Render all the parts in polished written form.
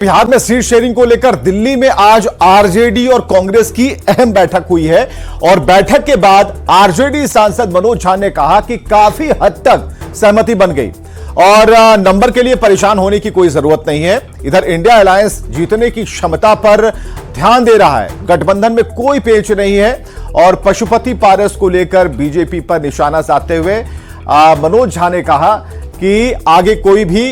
बिहार में seat sharing को लेकर दिल्ली में आज आरजेडी और कांग्रेस की अहम बैठक हुई है और बैठक के बाद आरजेडी सांसद मनोज झा ने कहा कि काफी हद तक सहमति बन गई और नंबर के लिए परेशान होने की कोई जरूरत नहीं है। इधर इंडिया अलायंस जीतने की क्षमता पर ध्यान दे रहा है, गठबंधन में कोई पेच नहीं है और पशुपति पारस को लेकर बीजेपी पर निशाना साधते हुए मनोज झा ने कहा कि आगे कोई भी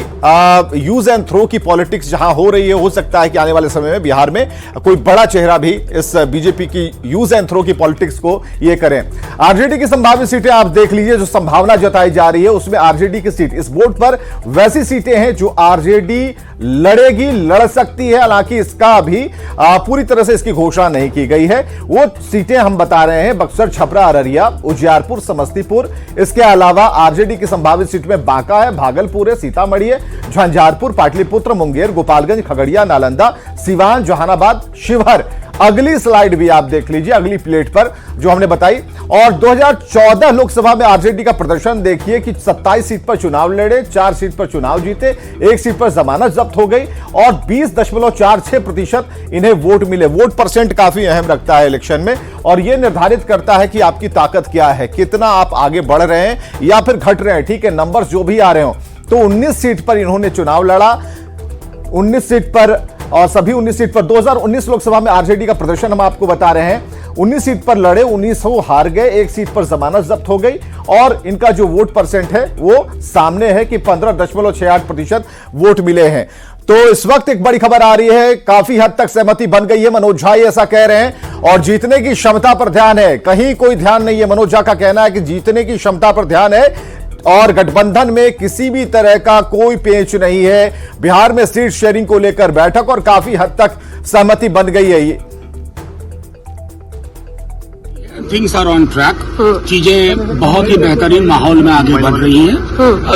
यूज एंड थ्रो की पॉलिटिक्स जहां हो रही है, हो सकता है कि आने वाले समय में बिहार में कोई बड़ा चेहरा भी इस बीजेपी की यूज एंड थ्रो की पॉलिटिक्स को ये करें। आरजेडी की संभावित सीटें आप देख लीजिए, जो संभावना जताई जा रही है उसमें आरजेडी की सीट इस बोर्ड पर वैसी सीटें हैं जो आरजेडी लड़ेगी, लड़ सकती है। हालांकि इसका अभी पूरी तरह से इसकी घोषणा नहीं की गई है। वो सीटें हम बता रहे हैं बक्सर, छपरा, अररिया, उजियारपुर, समस्तीपुर। इसके अलावा आरजेडी की संभावित सीट में बांका है, भागलपुर है, सीतामढ़ी है, झंझारपुर, पाटलिपुत्र, मुंगेर, गोपालगंज, खगड़िया, नालंदा, सिवान, जहानाबाद, शिवहर। अगली स्लाइड भी आप देख लीजिए, अगली प्लेट पर जो हमने बताई। और 2014 लोकसभा में आरजेडी का प्रदर्शन देखिए कि 27 सीट पर चुनाव लड़े, 4 सीट पर चुनाव जीते, 1 सीट पर जमानत जब्त हो गई और 20.46% इन्हें वोट मिले। वोट परसेंट काफी अहम रखता है इलेक्शन में और यह निर्धारित करता है कि आपकी ताकत क्या है, कितना आप आगे बढ़ रहे हैं या फिर घट रहे हैं। ठीक है, नंबर्स जो भी आ रहे हो। तो 19 सीट पर इन्होंने चुनाव लड़ा, 19 सीट पर और सभी 19 सीट पर 2019 लोकसभा में आरजेडी का प्रदर्शन हम आपको बता रहे हैं। 19 सीट पर लड़े, 19 हार गए, 1 सीट पर जमानत जब्त हो गई और इनका जो वोट परसेंट है वो सामने है कि 15.68% वोट मिले हैं। तो इस वक्त एक बड़ी खबर आ रही है, काफी हद तक सहमति बन गई है। मनोज झा ऐसा कह रहे हैं और जीतने की क्षमता पर ध्यान है, कहीं कोई ध्यान नहीं है। मनोज झा का कहना है कि जीतने की क्षमता पर ध्यान है और गठबंधन में किसी भी तरह का कोई पेच नहीं है। बिहार में सीट शेयरिंग को लेकर बैठक और काफी हद तक सहमति बन गई है। ये थिंग्स आर ऑन ट्रैक, चीजें बहुत ही बेहतरीन माहौल में आगे बढ़ रही हैं।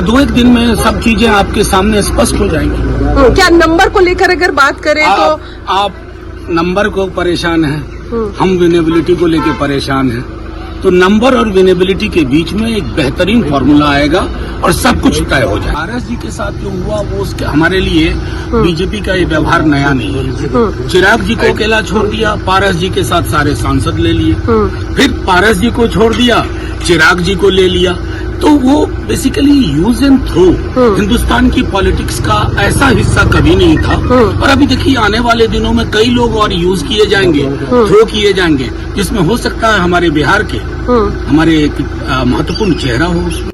2-1 दिन में सब चीजें आपके सामने स्पष्ट हो जाएंगी। क्या नंबर को लेकर अगर बात करें तो आप नंबर को परेशान हैं, हम विनेबिलिटी को लेकर परेशान हैं। तो नंबर और विनेबिलिटी के बीच में एक बेहतरीन फॉर्मूला आएगा और सब कुछ तय हो जाएगा। पारस जी के साथ जो हुआ वो उसके हमारे लिए बीजेपी का ये व्यवहार नया नहीं है। चिराग जी को अकेला छोड़ दिया, पारस जी के साथ सारे सांसद ले लिए, फिर पारस जी को छोड़ दिया, चिराग जी को ले लिया। तो वो basically use and throw Hindustan की पॉलिटिक्स का ऐसा हिस्सा कभी नहीं था। और अभी देखिए आने वाले दिनों में कई लोग और यूज किए जाएंगे, थ्रो किए जाएंगे, जिसमें हो सकता है हमारे बिहार के हमारे एक महत्वपूर्ण चेहरा हो उसमें।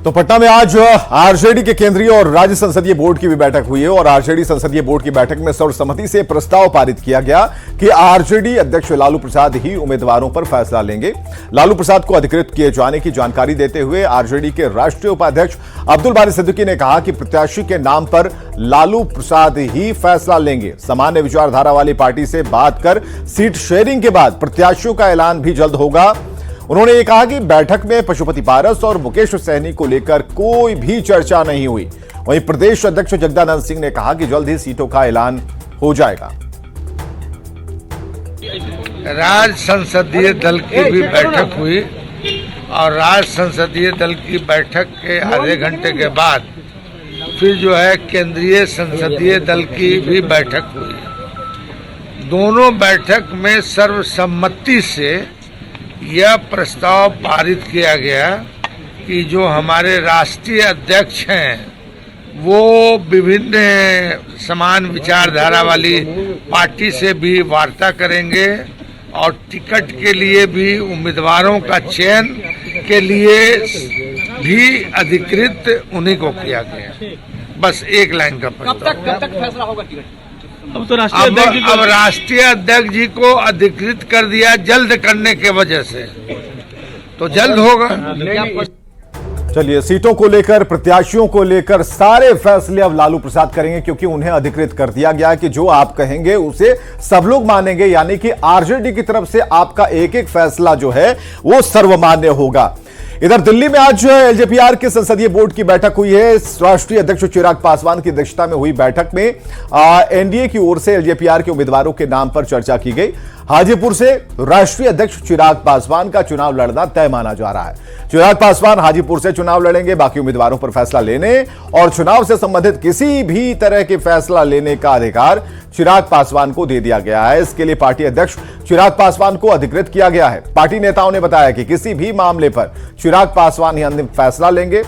तो पटना में आज आरजेडी के केंद्रीय और राज्य संसदीय बोर्ड की भी बैठक हुई है और आरजेडी संसदीय बोर्ड की बैठक में सर्वसम्मति से प्रस्ताव पारित किया गया कि आरजेडी अध्यक्ष लालू प्रसाद ही उम्मीदवारों पर फैसला लेंगे। लालू प्रसाद को अधिकृत किए जाने की जानकारी देते हुए आरजेडी के राष्ट्रीय उपाध्यक्ष अब्दुल बारी सिद्दीकी ने कहा कि प्रत्याशी के नाम पर लालू प्रसाद ही फैसला लेंगे। सामान्य विचारधारा वाली पार्टी से बात कर सीट शेयरिंग के बाद प्रत्याशियों का ऐलान भी जल्द होगा। उन्होंने ये कहा कि बैठक में पशुपति पारस और मुकेश सहनी को लेकर कोई भी चर्चा नहीं हुई। वहीं प्रदेश अध्यक्ष जगदानंद सिंह ने कहा कि जल्द ही सीटों का ऐलान हो जाएगा। राज्य संसदीय दल की भी बैठक हुई और राज्य संसदीय दल की बैठक के आधे घंटे के बाद फिर जो है केंद्रीय संसदीय दल की भी बैठक हुई। दोनों बैठक में सर्वसम्मति से यह प्रस्ताव पारित किया गया कि जो हमारे राष्ट्रीय अध्यक्ष हैं वो विभिन्न समान विचारधारा वाली पार्टी से भी वार्ता करेंगे और टिकट के लिए भी उम्मीदवारों का चयन के लिए भी अधिकृत उन्हीं को किया गया। बस एक लाइन का प्रस्ताव। कब तक फैसला होगा टिकट? अब राष्ट्रीय अध्यक्ष जी को अधिकृत कर दिया जल्द करने के वजह से, तो जल्द होगा। चलिए, सीटों को लेकर, प्रत्याशियों को लेकर सारे फैसले अब लालू प्रसाद करेंगे क्योंकि उन्हें अधिकृत कर दिया गया है कि जो आप कहेंगे उसे सब लोग मानेंगे। यानी कि आरजेडी की तरफ से आपका एक एक फैसला जो है वो सर्वमान्य होगा। इधर दिल्ली में आज एलजेपीआर के संसदीय बोर्ड की बैठक हुई है। राष्ट्रीय अध्यक्ष चिराग पासवान की अध्यक्षता में हुई बैठक में एनडीए की ओर से एलजेपीआर के उम्मीदवारों के नाम पर चर्चा की गई। हाजीपुर से राष्ट्रीय अध्यक्ष चिराग पासवान का चुनाव लड़ना तय माना जा रहा है। चिराग पासवान हाजीपुर से चुनाव लड़ेंगे। बाकी उम्मीदवारों पर फैसला लेने और चुनाव से संबंधित किसी भी तरह के फैसला लेने का अधिकार चिराग पासवान को दे दिया गया है। इसके लिए पार्टी अध्यक्ष चिराग पासवान को अधिकृत किया गया है। पार्टी नेताओं ने बताया कि किसी भी मामले पर चिराग पासवान ही अंतिम फैसला लेंगे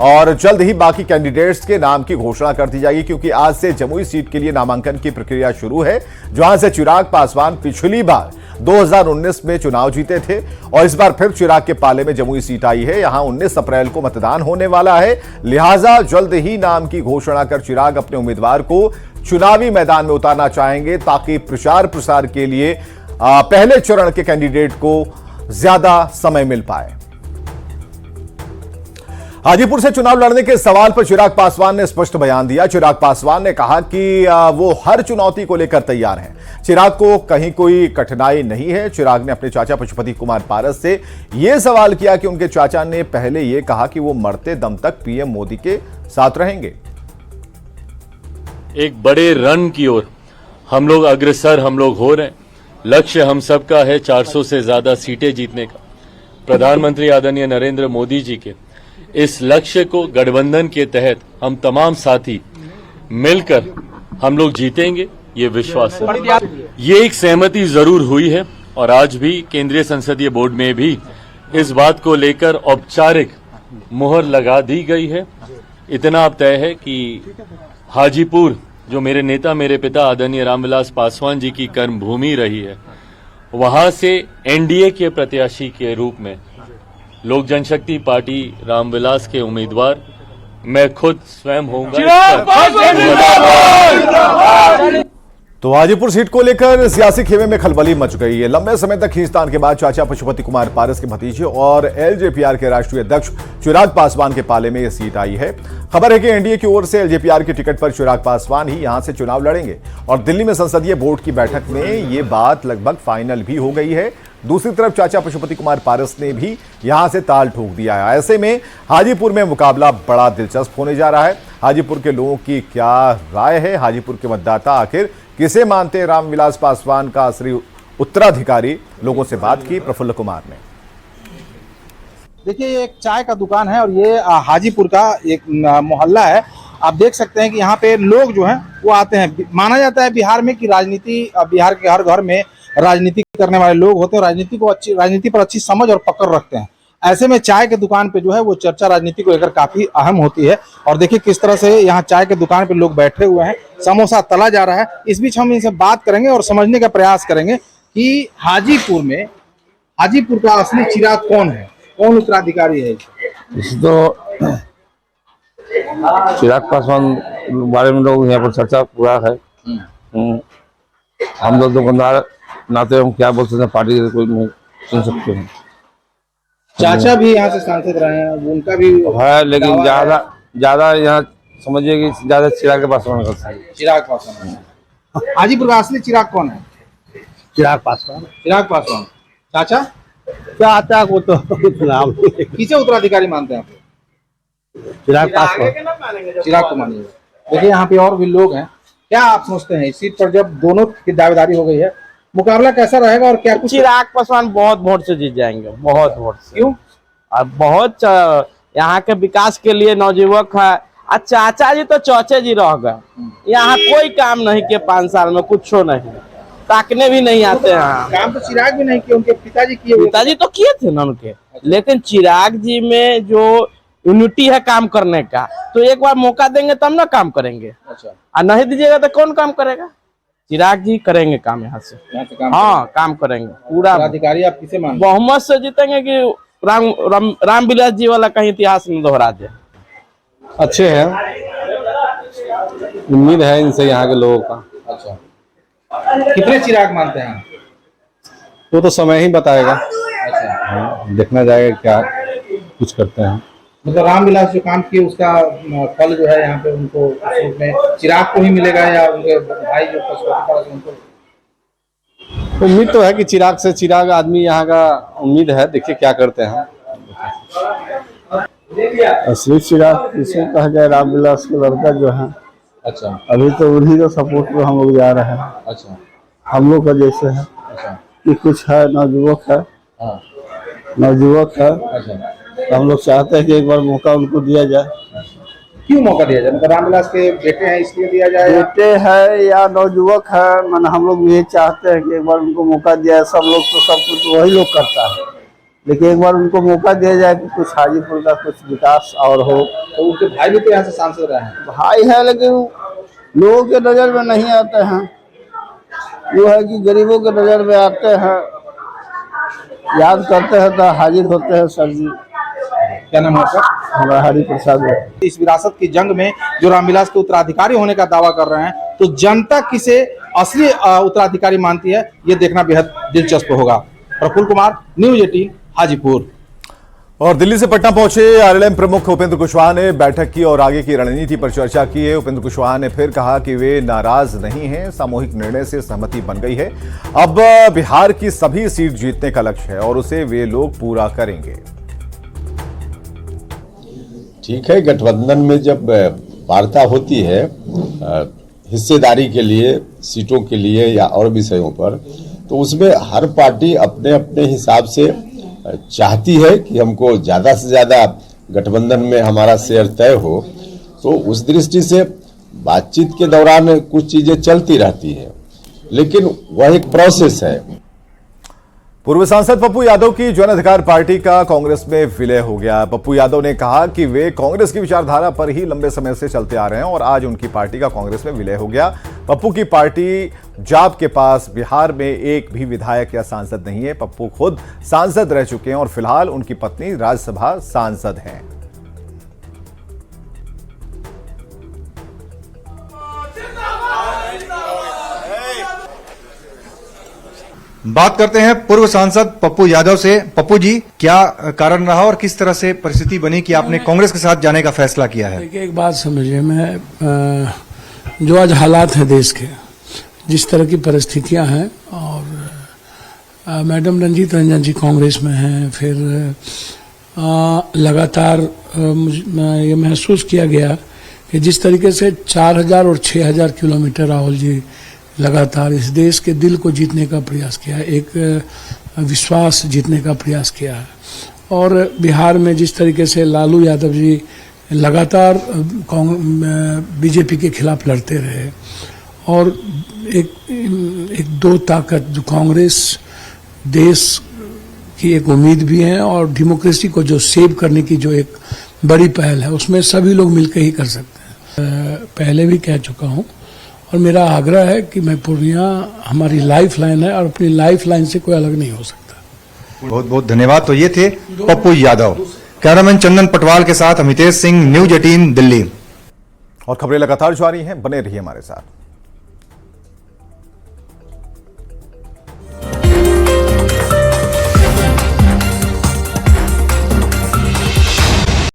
और जल्द ही बाकी कैंडिडेट्स के नाम की घोषणा कर दी जाएगी, क्योंकि आज से जमुई सीट के लिए नामांकन की प्रक्रिया शुरू है, जहां से चिराग पासवान पिछली बार 2019 में चुनाव जीते थे और इस बार फिर चिराग के पाले में जमुई सीट आई है। यहां 19 अप्रैल को मतदान होने वाला है, लिहाजा जल्द ही नाम की घोषणा कर चिराग अपने उम्मीदवार को चुनावी मैदान में उतारना चाहेंगे, ताकि प्रचार प्रसार के लिए पहले चरण के कैंडिडेट को ज्यादा समय मिल पाए। हाजीपुर से चुनाव लड़ने के सवाल पर चिराग पासवान ने स्पष्ट बयान दिया। चिराग पासवान ने कहा कि वो हर चुनौती को लेकर तैयार हैं। चिराग को कहीं कोई कठिनाई नहीं है। चिराग ने अपने चाचा पशुपति कुमार पारस से यह सवाल किया कि उनके चाचा ने पहले यह कहा कि वो मरते दम तक पीएम मोदी के साथ रहेंगे। एक बड़े रन की ओर हम लोग अग्रसर हो रहे हैं। लक्ष्य हम सबका है 400 से ज्यादा सीटें जीतने का। प्रधानमंत्री आदरणीय नरेंद्र मोदी जी के इस लक्ष्य को गठबंधन के तहत हम तमाम साथी मिलकर हम लोग जीतेंगे, ये विश्वास है। ये एक सहमति जरूर हुई है और आज भी केंद्रीय संसदीय बोर्ड में भी इस बात को लेकर औपचारिक मुहर लगा दी गई है। इतना अब तय है कि हाजीपुर जो मेरे नेता मेरे पिता आदरणीय रामविलास पासवान जी की कर्मभूमि रही है, वहां से एनडीए के प्रत्याशी के रूप में लोक जनशक्ति पार्टी रामविलास के उम्मीदवार मैं खुद स्वयं होऊंगा। तो हाजीपुर सीट को लेकर सियासी खेमे में खलबली मच गई है। लंबे समय तक खींचतान के बाद चाचा पशुपति कुमार पारस के भतीजे और एलजेपीआर के राष्ट्रीय अध्यक्ष चिराग पासवान के पाले में यह सीट आई है। खबर है कि एनडीए की ओर से एलजेपीआर की टिकट पर चिराग पासवान ही यहां से चुनाव लड़ेंगे और दिल्ली में संसदीय बोर्ड की बैठक में यह बात लगभग फाइनल भी हो गई है। दूसरी तरफ चाचा पशुपति कुमार पारस ने भी यहां से ताल ठोक दिया है। ऐसे में हाजीपुर में मुकाबला बड़ा दिलचस्प होने जा रहा है। हाजीपुर के लोगों की क्या राय है, हाजीपुर के मतदाता आखिर किसे मानते हैं रामविलास पासवान का असली उत्तराधिकारी, लोगों से बात की प्रफुल्ल कुमार ने। देखिए, ये एक चाय का दुकान है और ये हाजीपुर का एक मोहल्ला है। आप देख सकते हैं कि यहाँ पे लोग जो हैं वो आते हैं। माना जाता है बिहार में कि राजनीति, बिहार के हर घर में राजनीति करने वाले लोग होते हैं, राजनीति पर अच्छी समझ और पकड़ रखते हैं। ऐसे में चाय के दुकान पे जो है वो चर्चा राजनीति को लेकर काफी अहम होती है। और देखिए किस तरह से यहाँ चाय के दुकान पे लोग बैठे हुए हैं, समोसा तला जा रहा है। इस बीच हम इनसे बात करेंगे और समझने का प्रयास करेंगे कि हाजीपुर का असली चिराग कौन है, कौन उत्तराधिकारी है। इस तो चिराग पासवान बारे में लोग यहाँ पर चर्चा पूरा है। हम लोग दुकानदार नाते हम क्या बोल सकते हैं, पार्टी कोई नहीं सुन सकते हैं। चाचा भी यहाँ से सांसद रहे हैं, उनका भी है, लेकिन ज्यादा यहाँ समझिए कि ज्यादा चिराग पासवान का। चिराग पासवान। हाजीपुर का असली चिराग कौन है? चिराग पासवान। चाचा को तो नाम किसे उत्तराधिकारी मानते हैं आप? चिराग पासवान। चिराग को मानिए। देखिए यहाँ पे और भी लोग हैं। क्या आप सोचते हैं इस सीट पर जब दोनों की दावेदारी हो गई है, मुकाबला कैसा रहेगा और क्या कुछ? चिराग पासवान बहुत वोट से जीत जाएंगे, बहुत वोट से। क्यों? बहुत यहाँ के विकास के लिए नवयुवक है। चाचा जी तो चौचे जी रह गए, यहाँ कोई काम नहीं किए 5 साल में, कुछ नहीं, ताकने भी नहीं आते हैं। काम तो चिराग भी नहीं किए, उनके पिताजी किए। पिताजी तो किए थे ना उनके, लेकिन चिराग जी में जो यूनिटी है काम करने का, तो एक बार मौका देंगे तब ना काम करेंगे। अच्छा। और नहीं दीजिएगा तो कौन काम करेगा? चिराग जी करेंगे काम यहाँ से। हाँ, काम करेंगे पूरा। अधिकारी आप किसे मानते? बहुमत से जीतेंगे कि रामविलास जी वाला कहीं इतिहास में दोहरा दे। अच्छे हैं, उम्मीद है इनसे यहाँ के लोगों का। अच्छा, कितने चिराग मानते हैं? वो तो समय ही बताएगा। अच्छा, देखना जाएगा क्या कुछ करते हैं। मतलब रामविलास जो काम किए उसका फल जो है यहाँ पे उनको में चिराग को ही मिलेगा या उनके भाई जो पशुपति पारस उनको? उम्मीद तो है कि चिराग से, चिराग आदमी यहाँ का उम्मीद है। देखिए क्या करते हैं। असली चिराग इसे कहा जाए रामविलास के लड़का जो है। अच्छा। अभी तो उन्हीं का सपोर्ट में हम लोग जा रहे हैं। अच्छा, हम लोग का जैसे है कि कुछ है नवयुवक है, नवयुवक है, तो हम लोग चाहते हैं कि एक बार मौका उनको दिया जाए। क्यों मौका दिया जाए? मतलब रामविलास के बेटे हैं इसलिए दिया जाए? बेटे है या नवयुवक है, मन हम लोग ये चाहते हैं कि एक बार उनको मौका दिया जाए। सब लोग तो सब कुछ वही लोग करता है, लेकिन एक बार उनको मौका दिया जाए कि कुछ हाजीपुर का कुछ विकास और हो। तो उनके भाई भी तो यहाँ से सांसद रहे हैं। भाई है लेकिन लोगों के नजर में नहीं आते हैं। वो है कि गरीबों के नजर में आते हैं, याद करते हैं तो हाजिर होते हैं। सर जी क्या नाम है आपका? हमारा हरि प्रसाद है। इस विरासत की जंग में जो रामविलास के उत्तराधिकारी होने का दावा कर रहे हैं, तो जनता किसे असली उत्तराधिकारी मानती है, ये देखना बेहद दिलचस्प होगा। प्रफुल्ल कुमार, न्यूज़ 18 हाजीपुर। और दिल्ली से पटना पहुंचे आरएलएम प्रमुख उपेंद्र कुशवाहा ने बैठक की और आगे की रणनीति पर चर्चा की है। उपेंद्र कुशवाहा ने फिर कहा कि वे नाराज नहीं हैं, सामूहिक निर्णय से सहमति बन गई है। अब बिहार की सभी सीट जीतने का लक्ष्य है और उसे वे लोग पूरा करेंगे। ठीक है, गठबंधन में जब वार्ता होती है हिस्सेदारी के लिए, सीटों के लिए या और विषयों पर, तो उसमें हर पार्टी अपने अपने हिसाब से चाहती है कि हमको ज्यादा से ज्यादा गठबंधन में हमारा शेयर तय हो। तो उस दृष्टि से बातचीत के दौरान कुछ चीजें चलती रहती है, लेकिन वह एक प्रोसेस है। पूर्व सांसद पप्पू यादव की जन अधिकार पार्टी का कांग्रेस में विलय हो गया। पप्पू यादव ने कहा कि वे कांग्रेस की विचारधारा पर ही लंबे समय से चलते आ रहे हैं और आज उनकी पार्टी का कांग्रेस में विलय हो गया। पप्पू की पार्टी जाप के पास बिहार में एक भी विधायक या सांसद नहीं है। पप्पू खुद सांसद रह चुके हैं और फिलहाल उनकी पत्नी राज्यसभा सांसद हैं। बात करते हैं पूर्व सांसद पप्पू यादव से। पप्पू जी, क्या कारण रहा और किस तरह से परिस्थिति बनी कि आपने कांग्रेस के साथ जाने का फैसला किया है? देखिए, एक बात समझिए, मैं जो आज हालात हैं देश के, जिस तरह की परिस्थितियां हैं, और मैडम रंजीत रंजन जी कांग्रेस में हैं, फिर लगातार ये महसूस किया गया कि जिस तरीके से 4000 और 6000 किलोमीटर राहुल जी लगातार इस देश के दिल को जीतने का प्रयास किया है, एक विश्वास जीतने का प्रयास किया है। और बिहार में जिस तरीके से लालू यादव जी लगातार बीजेपी के खिलाफ लड़ते रहे, और एक दो ताकत जो कांग्रेस देश की एक उम्मीद भी है और डेमोक्रेसी को जो सेव करने की जो एक बड़ी पहल है, उसमें सभी लोग मिलकर ही कर सकते हैं। पहले भी कह चुका हूँ और मेरा आग्रह है कि मैं पूर्णिया हमारी लाइफ लाइन है और अपनी लाइफ लाइन से कोई अलग नहीं हो सकता। बहुत बहुत धन्यवाद। तो ये थे पप्पू यादव। कैमरामैन चंदन पटवाल के साथ अमितेश सिंह, न्यूज़ 18 दिल्ली। और खबरें लगातार जारी हैं, बने रहिए हमारे साथ।